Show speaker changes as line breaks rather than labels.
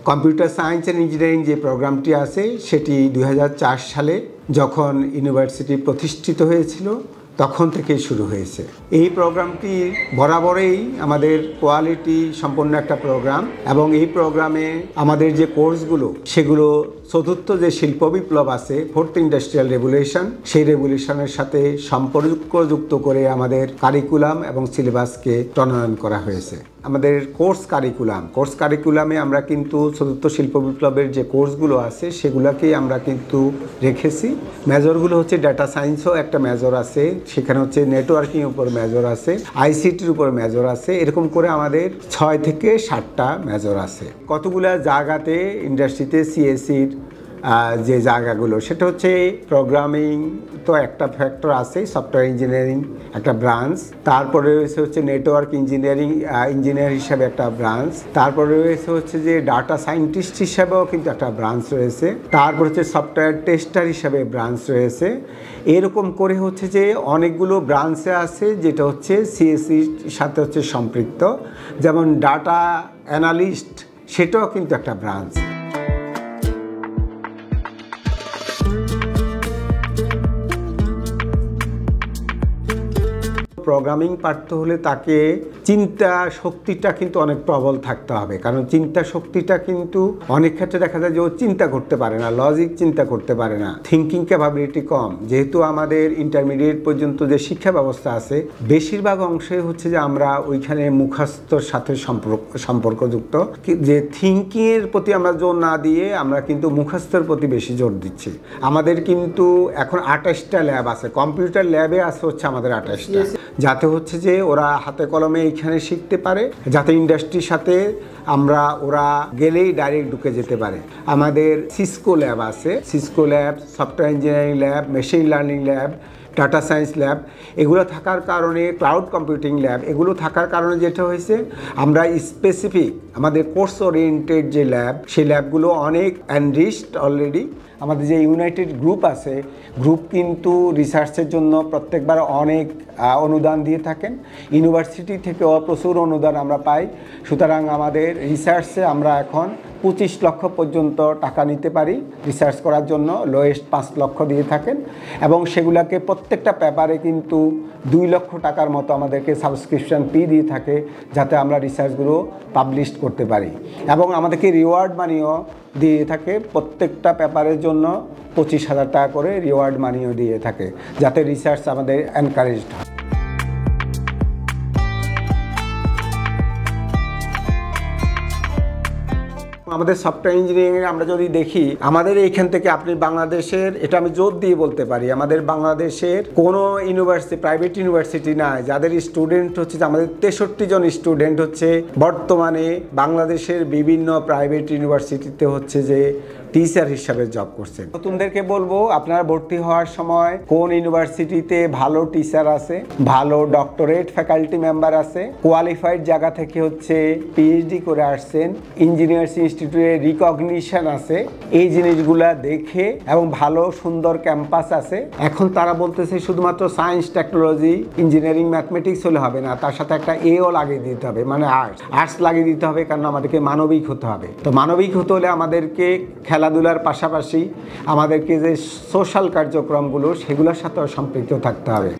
Computer science and engineering যে প্রোগ্রামটি আছে সেটি 2004 সালে যখন ইউনিভার্সিটি প্রতিষ্ঠিত হয়েছিল তখন থেকেই শুরু হয়েছে। এই প্রোগ্রামটি বরাবরই আমাদের কোয়ালিটি সম্পন্ন একটা প্রোগ্রাম এবং এই প্রোগ্রামে আমাদের যে কোর্সগুলো সেগুলো চতুর্থ যে শিল্প বিপ্লব আছে, ফোর্থ ইন্ডাস্ট্রিয়াল রেভলিউশন, সেই রেভলিউশনের সাথে সম্পর্কযুক্ত করে আমাদের কারিকুলাম এবং সিলেবাসকে প্রণয়ন করা হয়েছে। আমাদের কোর্স কারিকুলামে আমরা কিন্তু চতুর্থ শিল্প বিপ্লবের যে কোর্সগুলো আছে সেগুলোকেই আমরা কিন্তু রেখেছি। মেজরগুলো হচ্ছে ডাটা সায়েন্সও একটা মেজর আছে, সেখানে হচ্ছে নেটওয়ার্কিং উপর মেজর আছে, আইসিটির উপর মেজর আছে, এরকম করে আমাদের 6 থেকে 7টা মেজর আছে। কতগুলা জায়গাতে ইন্ডাস্ট্রিতে সিএসসির যে জায়গাগুলো সেটা হচ্ছে প্রোগ্রামিং তো একটা ফ্যাক্টর আছে, সফটওয়্যার ইঞ্জিনিয়ারিং একটা ব্রাঞ্চ, তারপরে রয়েছে হচ্ছে নেটওয়ার্ক ইঞ্জিনিয়ার হিসাবে একটা ব্রাঞ্চ, তারপরে রয়েছে হচ্ছে যে ডাটা সায়েন্টিস্ট হিসাবেও কিন্তু একটা ব্রাঞ্চ রয়েছে, তারপর হচ্ছে সফটওয়্যার টেস্টার হিসাবে ব্রাঞ্চ রয়েছে। এরকম করে হচ্ছে যে অনেকগুলো ব্রাঞ্চে আছে যেটা হচ্ছে সিএসসির সাথে হচ্ছে সম্পৃক্ত, যেমন ডাটা অ্যানালিস্ট সেটাও কিন্তু একটা ব্রাঞ্চ। প্রোগ্রামিং পারতে হলে তাকে চিন্তা শক্তিটা কিন্তু অনেক প্রবল থাকতে হবে, কারণ চিন্তা শক্তিটা কিন্তু অনেক ক্ষেত্রে দেখা যায় যে ও চিন্তা করতে পারে না, লজিক চিন্তা করতে পারে না, থিঙ্কিং ক্যাপাবিলিটি কম। যেহেতু আমাদের ইন্টারমিডিয়েট পর্যন্ত যে শিক্ষা ব্যবস্থা আছে বেশিরভাগ অংশে হচ্ছে যে আমরা ওইখানে মুখস্থর সাথে সম্পর্কযুক্ত, যে থিঙ্কিংয়ের প্রতি আমরা জোর না দিয়ে আমরা কিন্তু মুখস্থর প্রতি বেশি জোর দিচ্ছি। আমাদের কিন্তু এখন 28টা ল্যাব আছে, কম্পিউটার ল্যাবে আছে হচ্ছে আমাদের 28টা, যাতে হচ্ছে যে ওরা হাতে কলমে এইখানে শিখতে পারে, যাতে ইন্ডাস্ট্রির সাথে ওরা গেলেই ডাইরেক্ট ঢুকে যেতে পারে। আমাদের সিসকো ল্যাব আছে, Cisco lab, software engineering lab, machine learning lab, data science lab, এগুলো থাকার কারণে ক্লাউড কম্পিউটিং ল্যাব, এগুলো থাকার কারণে যেটা হয়েছে আমরা স্পেসিফিক আমাদের কোর্স ওরিয়েন্টেড যে ল্যাব সেই ল্যাবগুলো অনেক এনরিচড অলরেডি। আমাদের যে ইউনাইটেড গ্রুপ আছে, গ্রুপ কিন্তু রিসার্চের জন্য প্রত্যেকবার অনেক অনুদান দিয়ে থাকেন, ইউনিভার্সিটি থেকেও প্রচুর অনুদান আমরা পাই। সুতরাং আমাদের রিসার্চে আমরা এখন 25 লক্ষ পর্যন্ত টাকা নিতে পারি রিসার্চ করার জন্য, লোয়েস্ট 5 লক্ষ দিয়ে থাকেন, এবং সেগুলোকে প্রত্যেকটা পেপারে কিন্তু 2 লক্ষ টাকার মতো আমাদেরকে সাবস্ক্রিপশন ফি দিয়ে থাকে, যাতে আমরা রিসার্চগুলো পাবলিশ করতে পারি, এবং আমাদেরকে রিওয়ার্ড মানিও দিয়ে থাকে। প্রত্যেকটা পেপারের জন্য 25,000 টাকা করে রিওয়ার্ড মানিও দিয়ে থাকে, যাতে রিসার্চ আমাদের এনকারেজড হয়। আমাদের সফটওয়্যার ইঞ্জিনিয়ারিং আমরা যদি দেখি, আমাদের এইখান থেকে আপনি বাংলাদেশের, এটা আমি জোর দিয়ে বলতে পারি, আমাদের বাংলাদেশের কোনো ইউনিভার্সিটি, প্রাইভেট ইউনিভার্সিটি নাই যাদের স্টুডেন্ট হচ্ছে, আমাদের 63 জন স্টুডেন্ট হচ্ছে বর্তমানে বাংলাদেশের বিভিন্ন প্রাইভেট ইউনিভার্সিটিতে হচ্ছে যে টিচার হিসাবে জব করছেন। নতুনদেরকে বলবো, আপনারা ভর্তি হওয়ার সময় কোন ইউনিভার্সিটিতে ভালো টিচার আছে, ভালো ডক্টরেট ফ্যাকাল্টি মেম্বার আছে, কোয়ালিফাইড জায়গা থেকে হচ্ছে পিএইচডি করে আসছেন, ইঞ্জিনিয়ার্স ইনস্টিটিউটে রিকগনিশন আছে, এই জিনিসগুলা দেখে, এবং ভালো সুন্দর ক্যাম্পাস আছে। এখন তারা বলতেছে শুধুমাত্র সায়েন্স, টেকনোলজি, ইঞ্জিনিয়ারিং, ম্যাথমেটিক্স হলে হবে না, তার সাথে একটা এও লাগিয়ে দিতে হবে, মানে আর্টস লাগিয়ে দিতে হবে, কারণ আমাদেরকে মানবিক হতে হবে। তো মানবিক হতে হলে আমাদেরকে খেলাধুলার পাশাপাশি আমাদেরকে যে সোশ্যাল কার্যক্রমগুলো সেগুলোর সাথেও সম্পৃক্ত থাকতে হবে।